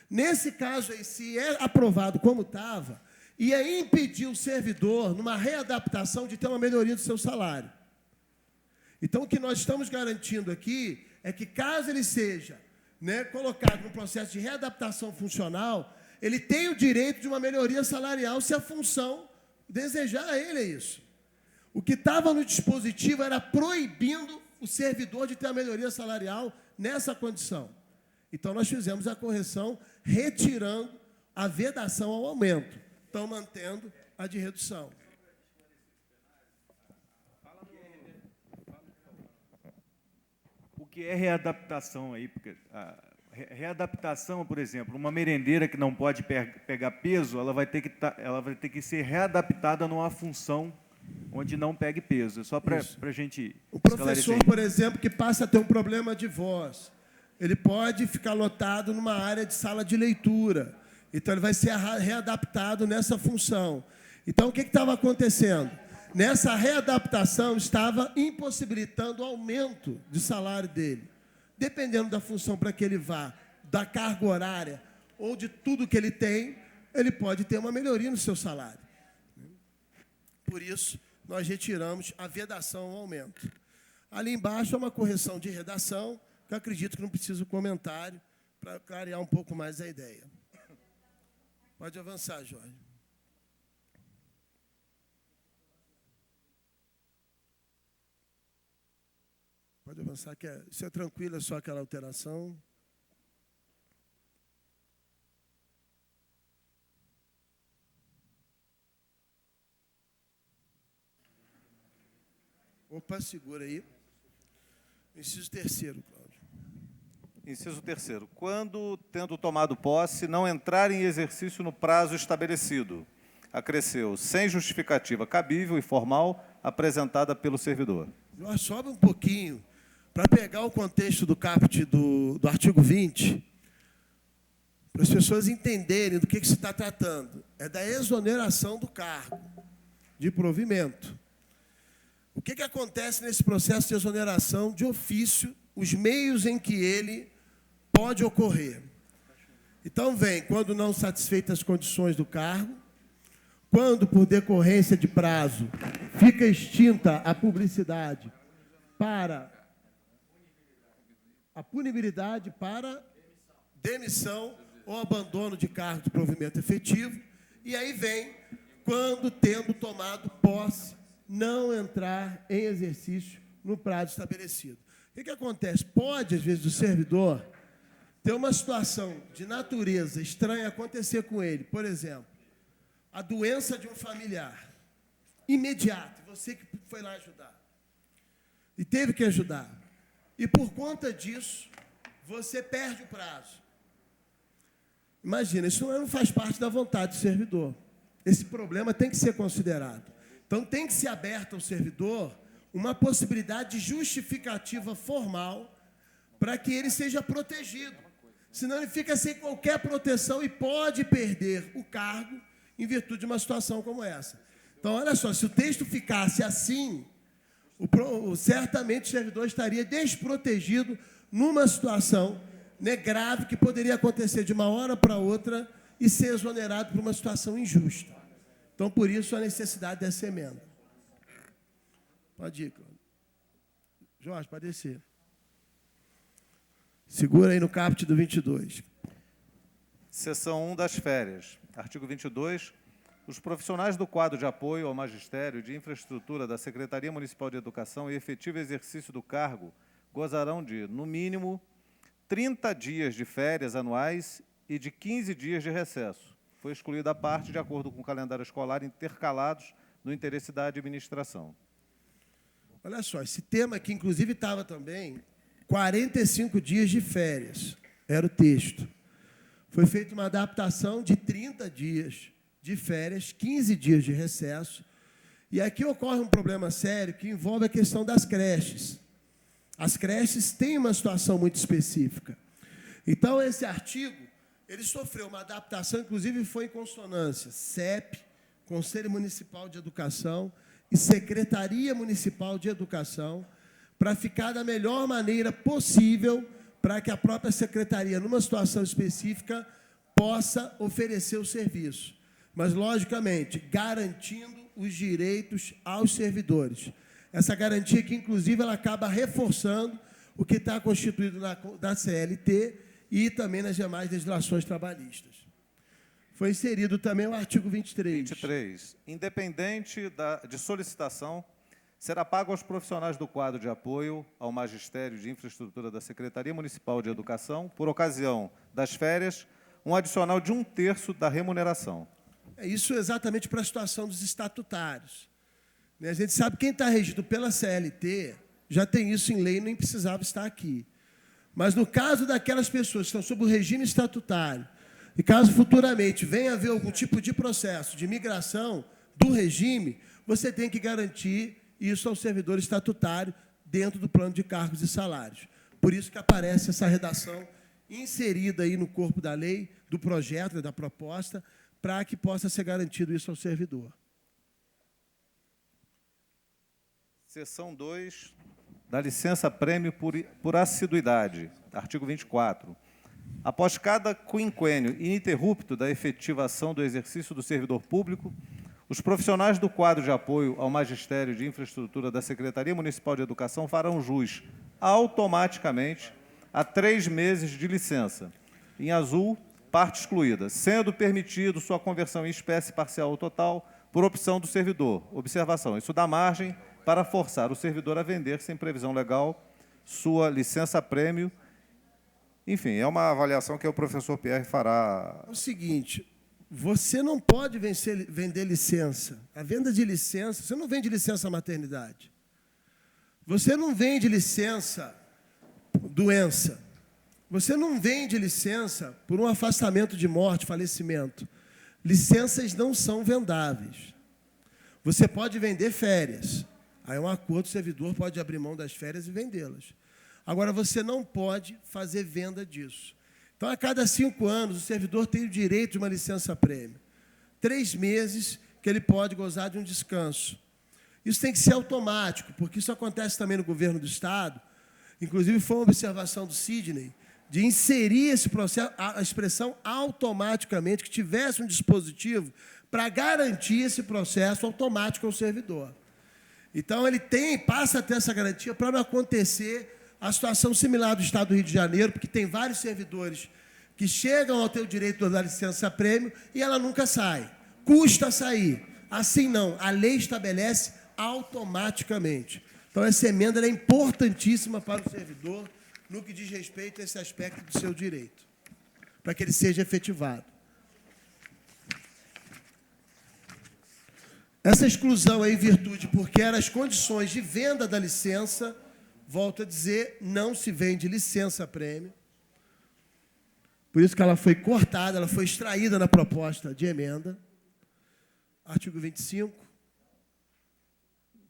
Nesse caso aí, se é aprovado como estava, ia impedir o servidor, numa readaptação, de ter uma melhoria do seu salário. Então, o que nós estamos garantindo aqui é que, caso ele seja, né, colocado no processo de readaptação funcional, ele tem o direito de uma melhoria salarial se a função desejar a ele isso. O que estava no dispositivo era proibindo o servidor de ter a melhoria salarial nessa condição. Então, nós fizemos a correção retirando a vedação ao aumento, estão mantendo a de redução. O que é readaptação aí? Porque a readaptação, por exemplo, uma merendeira que não pode pegar peso, ela vai ter que ser readaptada numa função onde não pegue peso. Só para a gente o professor, por exemplo, que passa a ter um problema de voz, ele pode ficar lotado numa área de sala de leitura. Então, ele vai ser readaptado nessa função. Então, o que estava acontecendo? Nessa readaptação, estava impossibilitando o aumento de salário dele. Dependendo da função para que ele vá, da carga horária ou de tudo que ele tem, ele pode ter uma melhoria no seu salário. Por isso, nós retiramos a vedação ao aumento. Ali embaixo é uma correção de redação, que eu acredito que não precisa comentário, para clarear um pouco mais a ideia. Pode avançar, Jorge. Pode avançar, que isso é tranquilo, é só aquela alteração. Opa, segura aí. Inciso 3º, Cláudio. Inciso 3º. Quando, tendo tomado posse, não entrar em exercício no prazo estabelecido, acresceu, sem justificativa cabível e formal, apresentada pelo servidor. Jorge, sobe um pouquinho, para pegar o contexto do caput do artigo 20, para as pessoas entenderem do que se está tratando. É da exoneração do cargo de provimento. O que acontece nesse processo de exoneração de ofício, os meios em que ele pode ocorrer? Então, vem quando não satisfeitas as condições do cargo, quando, por decorrência de prazo, fica extinta a publicidade para a punibilidade para demissão ou abandono de cargo de provimento efetivo, e aí vem quando, tendo tomado posse, não entrar em exercício no prazo estabelecido. O que acontece? Pode, às vezes, o servidor ter uma situação de natureza estranha acontecer com ele. Por exemplo, a doença de um familiar, imediato, você que foi lá ajudar, e teve que ajudar, e por conta disso, você perde o prazo. Imagina, isso não faz parte da vontade do servidor. Esse problema tem que ser considerado. Então, tem que ser aberta ao servidor uma possibilidade de justificativa formal para que ele seja protegido. Senão, ele fica sem qualquer proteção e pode perder o cargo em virtude de uma situação como essa. Então, olha só, se o texto ficasse assim, certamente o servidor estaria desprotegido numa situação, né, grave que poderia acontecer de uma hora para outra e ser exonerado por uma situação injusta. Então, por isso, a necessidade dessa emenda. Pode ir, Cláudio. Jorge, pode descer. Segura aí no caput do 22. Seção 1 das férias. Artigo 22. Os profissionais do quadro de apoio ao magistério e de infraestrutura da Secretaria Municipal de Educação e efetivo exercício do cargo gozarão de, no mínimo, 30 dias de férias anuais e de 15 dias de recesso. Foi excluída a parte de acordo com o calendário escolar intercalados no interesse da administração. Olha só, esse tema aqui, inclusive, estava também 45 dias de férias. Era o texto. Foi feita uma adaptação de 30 dias de férias, 15 dias de recesso. E aqui ocorre um problema sério que envolve a questão das creches. As creches têm uma situação muito específica. Então, esse artigo, ele sofreu uma adaptação, inclusive foi em consonância, CEP, Conselho Municipal de Educação e Secretaria Municipal de Educação, para ficar da melhor maneira possível para que a própria secretaria, numa situação específica, possa oferecer o serviço. Mas, logicamente, garantindo os direitos aos servidores. Essa garantia que, inclusive, ela acaba reforçando o que está constituído na CLT e também nas demais legislações trabalhistas. Foi inserido também o artigo 23. 23. Independente de solicitação, será pago aos profissionais do quadro de apoio ao Magistério de Infraestrutura da Secretaria Municipal de Educação, por ocasião das férias, um adicional de 1/3 da remuneração. Isso exatamente para a situação dos estatutários. A gente sabe que quem está regido pela CLT já tem isso em lei e nem precisava estar aqui. Mas no caso daquelas pessoas que estão sob o regime estatutário, e caso futuramente venha haver algum tipo de processo de migração do regime, você tem que garantir isso ao servidor estatutário dentro do plano de cargos e salários. Por isso que aparece essa redação inserida aí no corpo da lei, do projeto, da proposta, para que possa ser garantido isso ao servidor. Seção 2, da licença-prêmio por assiduidade, artigo 24. Após cada quinquênio ininterrupto da efetivação do exercício do servidor público, os profissionais do quadro de apoio ao Magistério de Infraestrutura da Secretaria Municipal de Educação farão jus automaticamente a 3 meses de licença, em azul, parte excluída, sendo permitido sua conversão em espécie parcial ou total por opção do servidor. Observação, isso dá margem para forçar o servidor a vender, sem previsão legal, sua licença-prêmio. Enfim, é uma avaliação que o professor Pierre fará. É o seguinte, você não pode vender licença. A venda de licença, você não vende licença maternidade. Você não vende licença doença. Você não vende licença por um afastamento de morte, falecimento. Licenças não são vendáveis. Você pode vender férias. Aí um acordo, o servidor pode abrir mão das férias e vendê-las. Agora, você não pode fazer venda disso. Então, a cada 5 anos, o servidor tem o direito de uma licença-prêmio. 3 meses que ele pode gozar de um descanso. Isso tem que ser automático, porque isso acontece também no governo do Estado. Inclusive, foi uma observação do Sidney, de inserir esse processo, a expressão automaticamente, que tivesse um dispositivo para garantir esse processo automático ao servidor. Então, ele passa a ter essa garantia para não acontecer a situação similar do Estado do Rio de Janeiro, porque tem vários servidores que chegam ao ter o direito da licença-prêmio e ela nunca sai. Custa sair. Assim não, a lei estabelece automaticamente. Então, essa emenda é importantíssima para o servidor no que diz respeito a esse aspecto do seu direito, para que ele seja efetivado. Essa exclusão é em virtude porque eram as condições de venda da licença, volto a dizer, não se vende licença-prêmio. Por isso que ela foi cortada, ela foi extraída na proposta de emenda. Artigo 25.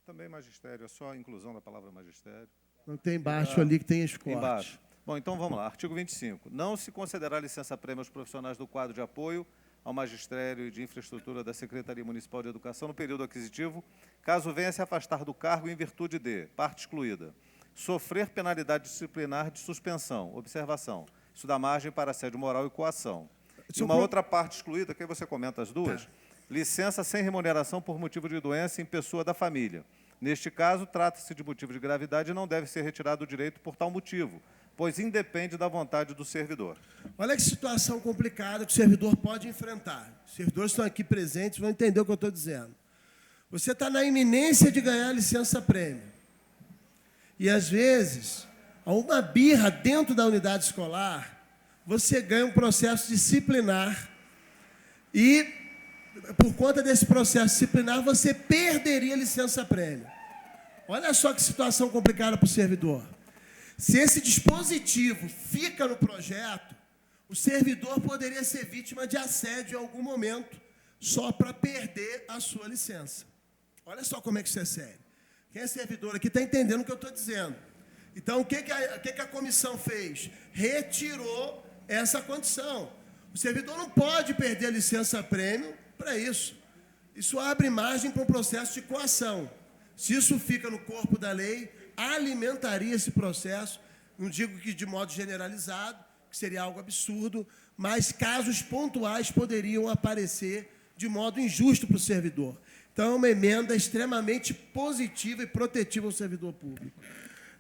Também magistério, é só a inclusão da palavra magistério. Não tem embaixo ali que tem as cortes. Embaixo. Bom, então vamos lá. Artigo 25. Não se considerará licença-prêmio aos profissionais do quadro de apoio ao Magistério de Infraestrutura da Secretaria Municipal de Educação no período aquisitivo, caso venha se afastar do cargo em virtude de, parte excluída, sofrer penalidade disciplinar de suspensão, observação. Isso dá margem para assédio moral e coação. E uma outra parte excluída, que aí você comenta as duas, licença sem remuneração por motivo de doença em pessoa da família. Neste caso, trata-se de motivo de gravidade e não deve ser retirado o direito por tal motivo, pois independe da vontade do servidor. Olha que situação complicada que o servidor pode enfrentar. Os servidores estão aqui presentes, vão entender o que eu estou dizendo. Você está na iminência de ganhar a licença-prêmio. E, às vezes, a uma birra dentro da unidade escolar, você ganha um processo disciplinar e, por conta desse processo disciplinar, você perderia a licença-prêmio. Olha só que situação complicada para o servidor. Se esse dispositivo fica no projeto, o servidor poderia ser vítima de assédio em algum momento, só para perder a sua licença. Olha só como é que isso é sério. Quem é servidor aqui está entendendo o que eu estou dizendo. Então, o que a comissão fez? Retirou essa condição. O servidor não pode perder a licença-prêmio para isso. Isso abre margem para um processo de coação. Se isso fica no corpo da lei, alimentaria esse processo, não digo que de modo generalizado, que seria algo absurdo, mas casos pontuais poderiam aparecer de modo injusto para o servidor. Então, é uma emenda extremamente positiva e protetiva ao servidor público.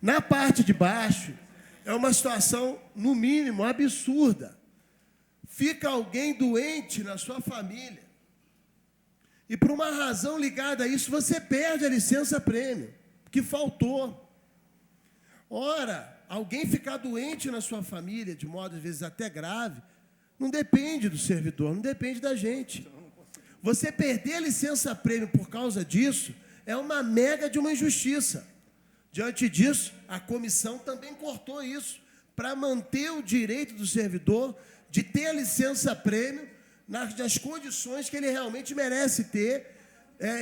Na parte de baixo, é uma situação, no mínimo, absurda. Fica alguém doente na sua família, e por uma razão ligada a isso, você perde a licença-prêmio, que faltou. Ora, alguém ficar doente na sua família, de modo, às vezes, até grave, não depende do servidor, não depende da gente. Você perder a licença-prêmio por causa disso é uma mega de uma injustiça. Diante disso, a comissão também cortou isso, para manter o direito do servidor de ter a licença-prêmio nas condições que ele realmente merece ter,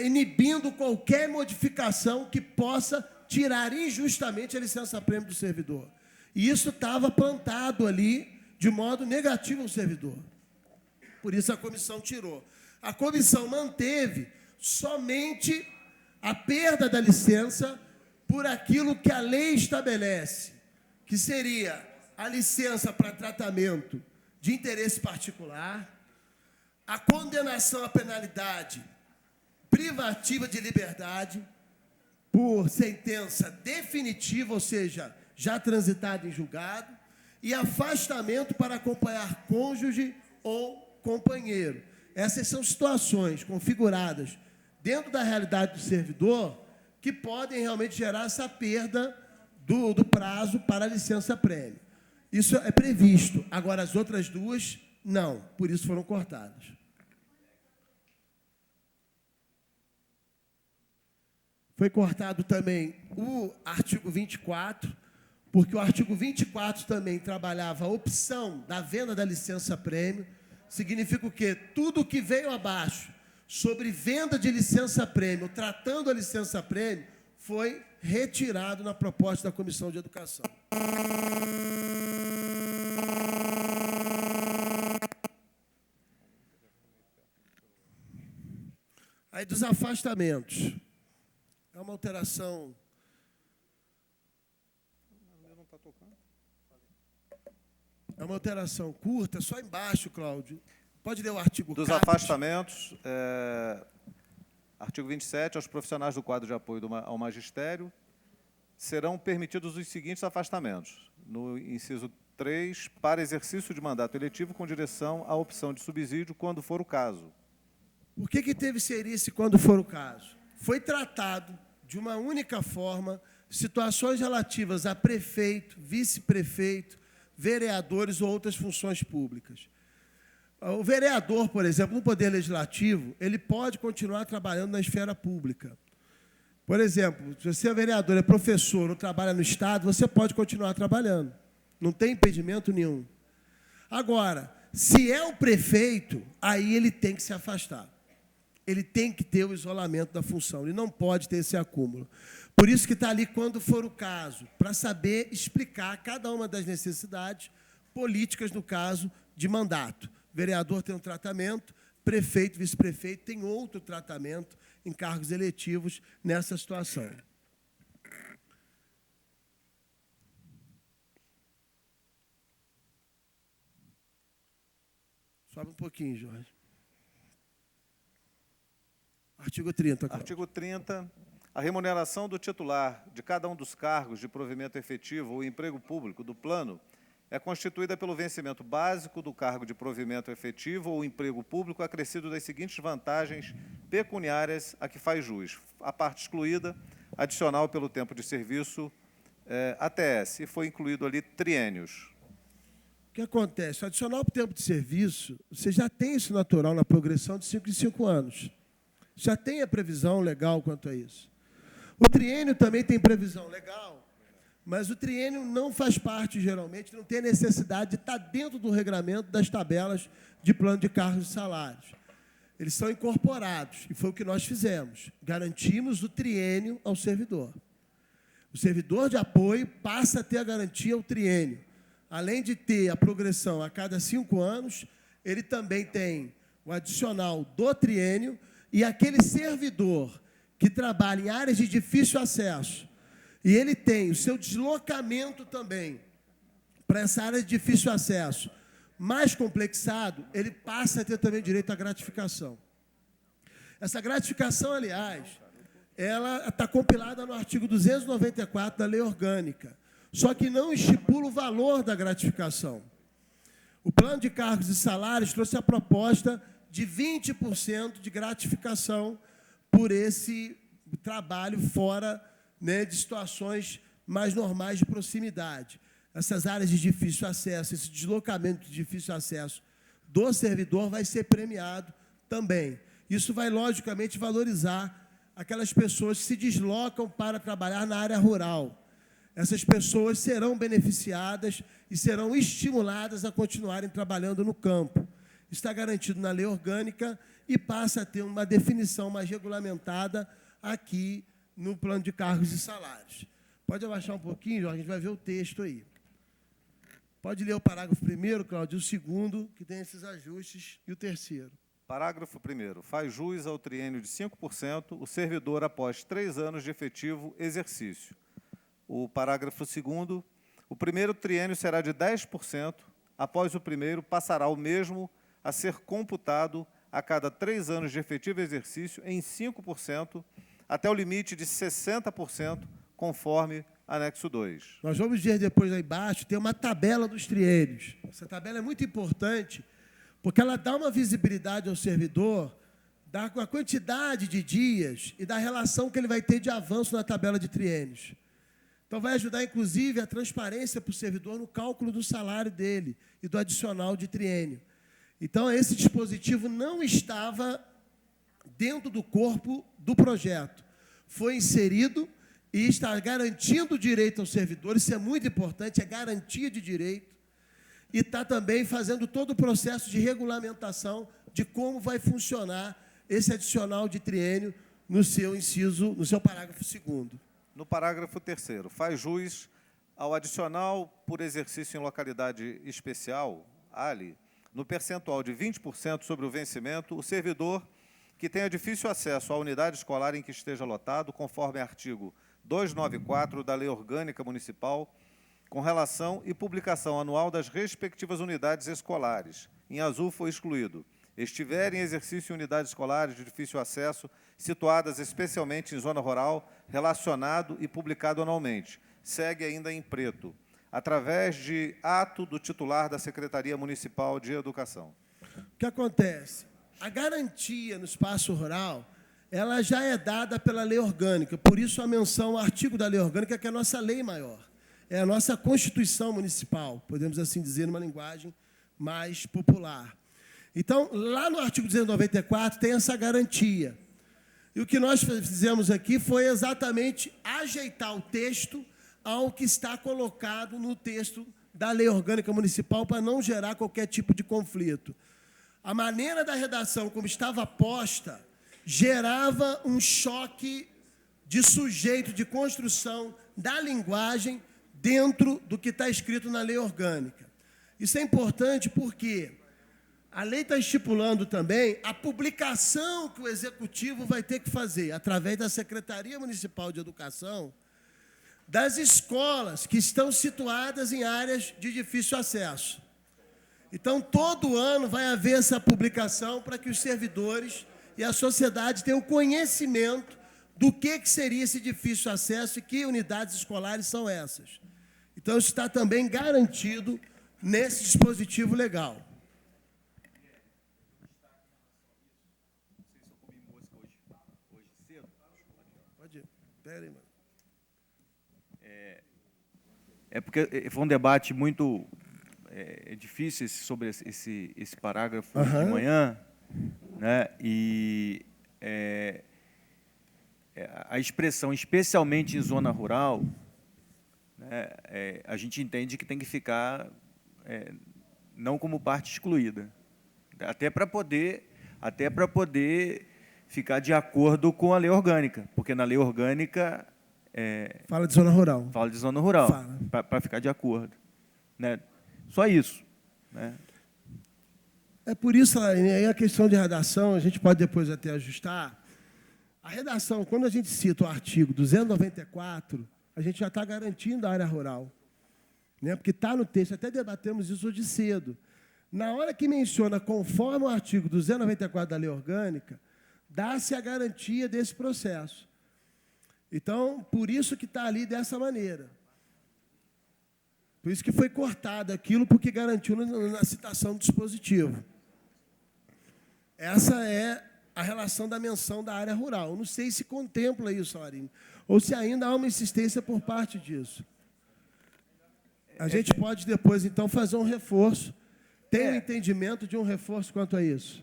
inibindo qualquer modificação que possa tirar injustamente a licença-prêmio do servidor. E isso estava plantado ali de modo negativo ao servidor. Por isso a comissão tirou. A comissão manteve somente a perda da licença por aquilo que a lei estabelece, que seria a licença para tratamento de interesse particular, a condenação à penalidade privativa de liberdade por sentença definitiva, ou seja, já transitada em julgado, e afastamento para acompanhar cônjuge ou companheiro. Essas são situações configuradas dentro da realidade do servidor que podem realmente gerar essa perda do prazo para a licença-prêmio. Isso é previsto. Agora, as outras duas, não. Por isso foram cortadas. Foi cortado também o artigo 24, porque o artigo 24 também trabalhava a opção da venda da licença-prêmio. Significa o quê? Tudo que veio abaixo sobre venda de licença-prêmio, tratando a licença-prêmio, foi retirado na proposta da Comissão de Educação. Aí, dos afastamentos. É uma alteração. É uma alteração curta, só embaixo, Cláudio. Pode ler o artigo dos caput. Afastamentos, artigo 27, aos profissionais do quadro de apoio ao magistério serão permitidos os seguintes afastamentos. No inciso 3, para exercício de mandato eletivo com direção à opção de subsídio, quando for o caso. Por que teve seria esse quando for o caso? Foi tratado de uma única forma situações relativas a prefeito, vice-prefeito, vereadores ou outras funções públicas. O vereador, por exemplo, no Poder Legislativo, ele pode continuar trabalhando na esfera pública. Por exemplo, se você é vereador, é professor ou trabalha no Estado, você pode continuar trabalhando. Não tem impedimento nenhum. Agora, se é o prefeito, aí ele tem que se afastar. Ele tem que ter o isolamento da função. Ele não pode ter esse acúmulo. Por isso que está ali quando for o caso, para saber explicar cada uma das necessidades políticas, no caso de mandato. Vereador tem um tratamento, prefeito, vice-prefeito tem outro tratamento em cargos eletivos nessa situação. Sobe um pouquinho, Jorge. Artigo 30. Cláudio. Artigo 30. A remuneração do titular de cada um dos cargos de provimento efetivo ou emprego público do plano é constituída pelo vencimento básico do cargo de provimento efetivo ou emprego público acrescido das seguintes vantagens pecuniárias a que faz jus. A parte excluída, adicional pelo tempo de serviço, ATS, e foi incluído ali triênios. O que acontece? O adicional para o tempo de serviço, você já tem isso natural na progressão de 5 em 5 anos. Já tem a previsão legal quanto a isso. O triênio também tem previsão legal, mas o triênio não faz parte, geralmente, não tem necessidade de estar dentro do regramento das tabelas de plano de cargos e salários. eles são incorporados, e foi o que nós fizemos. Garantimos o triênio ao servidor. O servidor de apoio passa a ter a garantia ao triênio. Além de ter a progressão a cada 5 anos, ele também tem o adicional do triênio, e aquele servidor que trabalha em áreas de difícil acesso, e ele tem o seu deslocamento também para essa área de difícil acesso mais complexado, ele passa a ter também direito à gratificação. Essa gratificação, aliás, ela está compilada no artigo 294 da Lei Orgânica, só que não estipula o valor da gratificação. O plano de cargos e salários trouxe a proposta de 20% de gratificação por esse trabalho fora, né, de situações mais normais de proximidade. Essas áreas de difícil acesso, esse deslocamento de difícil acesso do servidor vai ser premiado também. Isso vai, logicamente, valorizar aquelas pessoas que se deslocam para trabalhar na área rural. Essas pessoas serão beneficiadas e serão estimuladas a continuarem trabalhando no campo. Está garantido na lei orgânica e passa a ter uma definição mais regulamentada aqui no plano de cargos e salários. Pode abaixar um pouquinho, Jorge, a gente vai ver o texto aí. Pode ler o parágrafo 1º, Cláudio, o 2º, que tem esses ajustes, e o 3º. Parágrafo 1º. Faz jus ao triênio de 5% o servidor após 3 anos de efetivo exercício. O parágrafo 2º. O primeiro triênio será de 10%, após o primeiro passará o mesmo a ser computado a cada 3 anos de efetivo exercício em 5%, até o limite de 60%, conforme anexo 2. Nós vamos ver depois aí embaixo, tem uma tabela dos triênios. Essa tabela é muito importante, porque ela dá uma visibilidade ao servidor da quantidade de dias e da relação que ele vai ter de avanço na tabela de triênios. Então, vai ajudar, inclusive, a transparência para o servidor no cálculo do salário dele e do adicional de triênio. Então, esse dispositivo não estava dentro do corpo do projeto. Foi inserido e está garantindo o direito ao servidor, isso é muito importante, é garantia de direito, e está também fazendo todo o processo de regulamentação de como vai funcionar esse adicional de triênio no seu inciso, no seu parágrafo 2º. No parágrafo 3º, faz jus ao adicional por exercício em localidade especial, ALI, no percentual de 20% sobre o vencimento, o servidor que tenha difícil acesso à unidade escolar em que esteja lotado, conforme artigo 294 da Lei Orgânica Municipal, com relação e publicação anual das respectivas unidades escolares. Em azul foi excluído. Estiver em exercício em unidades escolares de difícil acesso, situadas especialmente em zona rural, relacionado e publicado anualmente. Segue ainda em preto, através de ato do titular da Secretaria Municipal de Educação. O que acontece? A garantia no espaço rural, ela já é dada pela lei orgânica, por isso a menção ao artigo da lei orgânica, que é a nossa lei maior. É a nossa Constituição Municipal, podemos assim dizer, numa linguagem mais popular. Então, lá no artigo 294 tem essa garantia. E o que nós fizemos aqui foi exatamente ajeitar o texto ao que está colocado no texto da Lei Orgânica Municipal para não gerar qualquer tipo de conflito. A maneira da redação como estava posta gerava um choque de sujeito, de construção da linguagem dentro do que está escrito na lei orgânica. Isso é importante porque a lei está estipulando também a publicação que o Executivo vai ter que fazer, através da Secretaria Municipal de Educação, das escolas que estão situadas em áreas de difícil acesso. Então, todo ano vai haver essa publicação para que os servidores e a sociedade tenham conhecimento do que seria esse difícil acesso e que unidades escolares são essas. Então, isso está também garantido nesse dispositivo legal. Pode ir. Espera aí, mano. É porque foi um debate muito difícil sobre esse parágrafo de manhã, né? E a expressão, especialmente em zona rural, né, a gente entende que tem que ficar não como parte excluída, até para poder até para poder ficar de acordo com a lei orgânica, porque na lei orgânica Fala de zona rural. fala de zona rural, Fala. para ficar de acordo, né? Só isso, né? É por isso, Salarino, aí a questão de redação, a gente pode depois até ajustar. A redação, quando a gente cita o artigo 294, a gente já está garantindo a área rural. Né? Porque está no texto, até debatemos isso hoje cedo. Na hora que menciona conforme o artigo 294 da lei orgânica, dá-se a garantia desse processo. Então, por isso que está ali dessa maneira. Por isso que foi cortado aquilo, porque garantiu na citação do dispositivo. Essa é a relação da menção da área rural. Eu não sei se contempla isso, Salarino, ou se ainda há uma insistência por parte disso. A gente pode depois, então, fazer um reforço. Tem um entendimento de um reforço quanto a isso?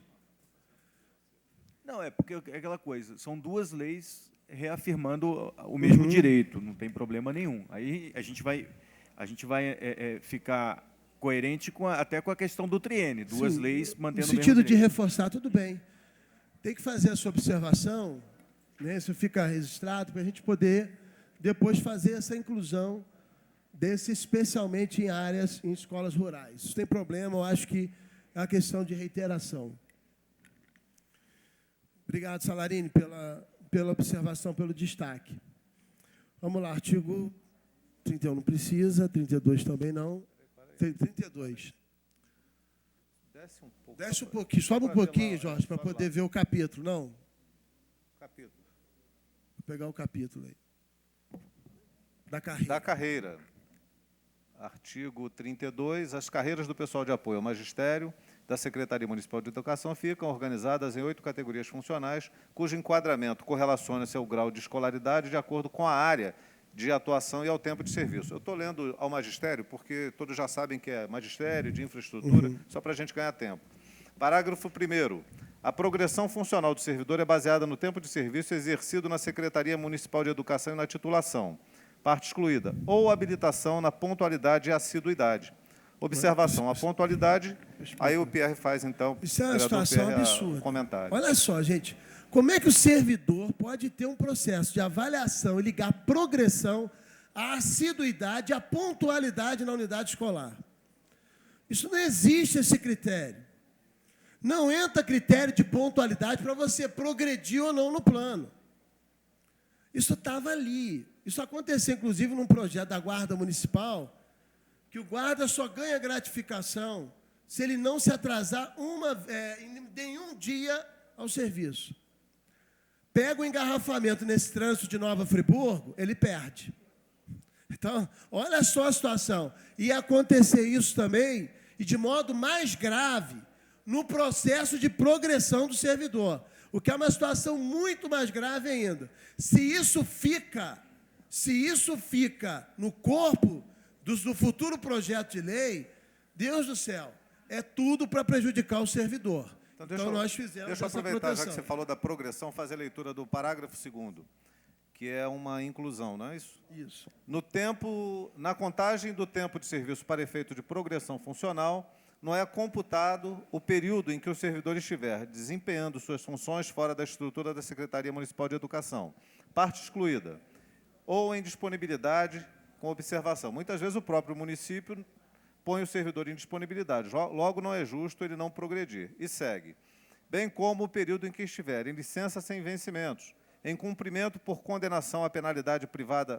Não, porque é aquela coisa, são duas leis reafirmando o mesmo direito, não tem problema nenhum. Aí a gente vai ficar coerente até com a questão do triênio, duas Sim, leis mantendo o no mesmo sentido de direito. reforçar, tudo bem. Tem que fazer a sua observação, né? Isso fica registrado para a gente poder depois fazer essa inclusão desse, especialmente em áreas, em escolas rurais. Isso tem problema, eu acho que é uma questão de reiteração. Obrigado, Salarino, pela observação, pelo destaque. Vamos lá, artigo 31 não precisa, 32 também não. 32. Desce um pouquinho, sobe um pouquinho, Jorge, para poder ver o capítulo. Não? Capítulo. Vou pegar o capítulo aí. Da carreira. Da carreira. Artigo 32. As carreiras do pessoal de apoio ao magistério da Secretaria Municipal de Educação ficam organizadas em 8 categorias funcionais, cujo enquadramento correlaciona-se ao grau de escolaridade de acordo com a área de atuação e ao tempo de serviço. Eu estou lendo ao magistério, porque todos já sabem que é magistério, de infraestrutura, só para a gente ganhar tempo. Parágrafo 1º. A progressão funcional do servidor é baseada no tempo de serviço exercido na Secretaria Municipal de Educação e na titulação, parte excluída, ou habilitação na pontualidade e assiduidade. Observação, a pontualidade, aí o Pierre faz, então, Isso é uma vereador situação Pierre, absurda. comentário. Olha só, gente, como é que o servidor pode ter um processo de avaliação e ligar progressão à assiduidade, à pontualidade na unidade escolar? Isso não existe, esse critério. Não entra critério de pontualidade para você progredir ou não no plano. Isso estava ali. Isso aconteceu, inclusive, num projeto da Guarda Municipal, que o guarda só ganha gratificação se ele não se atrasar em nenhum dia ao serviço. Pega o engarrafamento nesse trânsito de Nova Friburgo, ele perde. Então, olha só a situação. Ia acontecer isso também, e de modo mais grave, no processo de progressão do servidor, o que é uma situação muito mais grave ainda. Se isso fica no corpo do futuro projeto de lei, Deus do céu, é tudo para prejudicar o servidor. Então nós fizemos Deixa eu essa aproveitar, proteção. já que você falou da progressão, fazer a leitura do parágrafo 2º, que é uma inclusão, não é isso? Isso. Na contagem do tempo de serviço para efeito de progressão funcional, não é computado o período em que o servidor estiver desempenhando suas funções fora da estrutura da Secretaria Municipal de Educação, parte excluída, ou em disponibilidade com observação. Muitas vezes o próprio município põe o servidor em disponibilidade, logo não é justo ele não progredir. E segue. Bem como o período em que estiver em licença sem vencimentos, em cumprimento por condenação à penalidade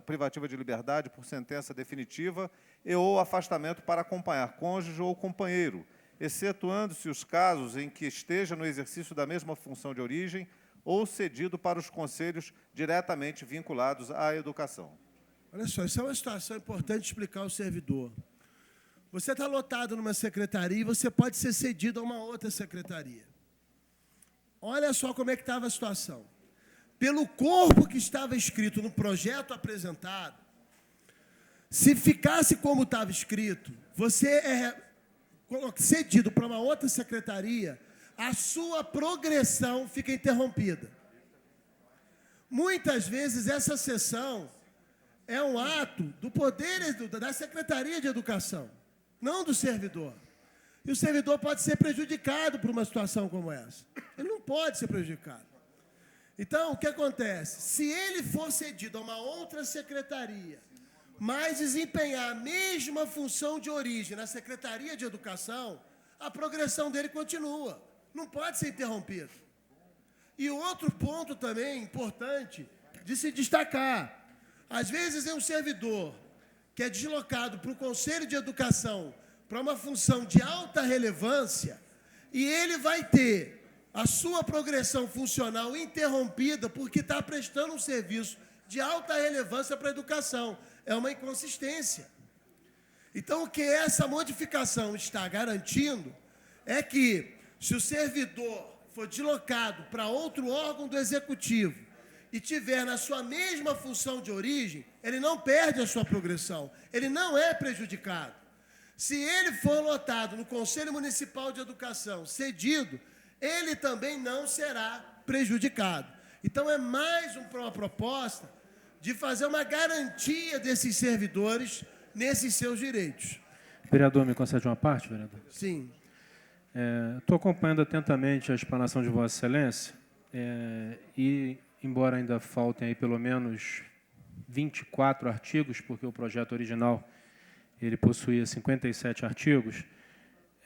privativa de liberdade por sentença definitiva e ou afastamento para acompanhar cônjuge ou companheiro, excetuando-se os casos em que esteja no exercício da mesma função de origem ou cedido para os conselhos diretamente vinculados à educação. Olha só, isso é uma situação importante de explicar ao servidor. Você está lotado numa secretaria e você pode ser cedido a uma outra secretaria. Olha só como é que estava a situação. Pelo corpo que estava escrito no projeto apresentado, se ficasse como estava escrito, você é cedido para uma outra secretaria, a sua progressão fica interrompida. Muitas vezes essa cessão é um ato do poder da Secretaria de Educação, não do servidor. E o servidor pode ser prejudicado por uma situação como essa. Ele não pode ser prejudicado. Então, o que acontece? Se ele for cedido a uma outra secretaria, mas desempenhar a mesma função de origem na Secretaria de Educação, a progressão dele continua. Não pode ser interrompido. E outro ponto também importante de se destacar. Às vezes é um servidor que é deslocado para o Conselho de Educação para uma função de alta relevância e ele vai ter a sua progressão funcional interrompida porque está prestando um serviço de alta relevância para a educação. É uma inconsistência. Então, o que essa modificação está garantindo é que, se o servidor for deslocado para outro órgão do Executivo e tiver na sua mesma função de origem, ele não perde a sua progressão, ele não é prejudicado. Se ele for lotado no Conselho Municipal de Educação, cedido, ele também não será prejudicado. Então, é mais uma proposta de fazer uma garantia desses servidores nesses seus direitos. Vereador, me concede uma parte, vereador? Sim. Estou acompanhando atentamente a explanação de Vossa Excelência e, embora ainda faltem aí pelo menos 24 artigos, porque o projeto original ele possuía 57 artigos,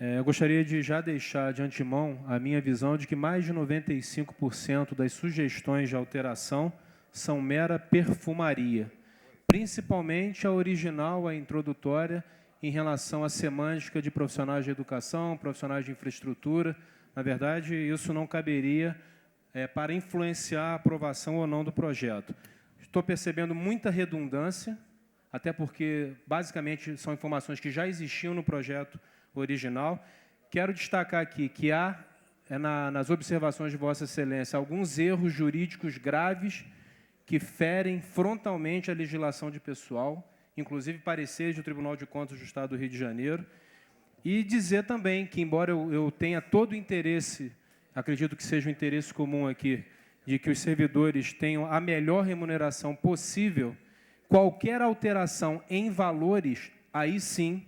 eu gostaria de já deixar de antemão a minha visão de que mais de 95% das sugestões de alteração são mera perfumaria, principalmente a original, a introdutória, em relação à semântica de profissionais de educação, profissionais de infraestrutura. Na verdade, isso não caberia para influenciar a aprovação ou não do projeto. Estou percebendo muita redundância, até porque, basicamente, são informações que já existiam no projeto original. Quero destacar aqui que há, nas observações de Vossa Excelência, alguns erros jurídicos graves que ferem frontalmente a legislação de pessoal, inclusive pareceres do Tribunal de Contas do Estado do Rio de Janeiro, e dizer também que, embora eu tenha todo o interesse, acredito que seja um interesse comum aqui, de que os servidores tenham a melhor remuneração possível, qualquer alteração em valores, aí sim,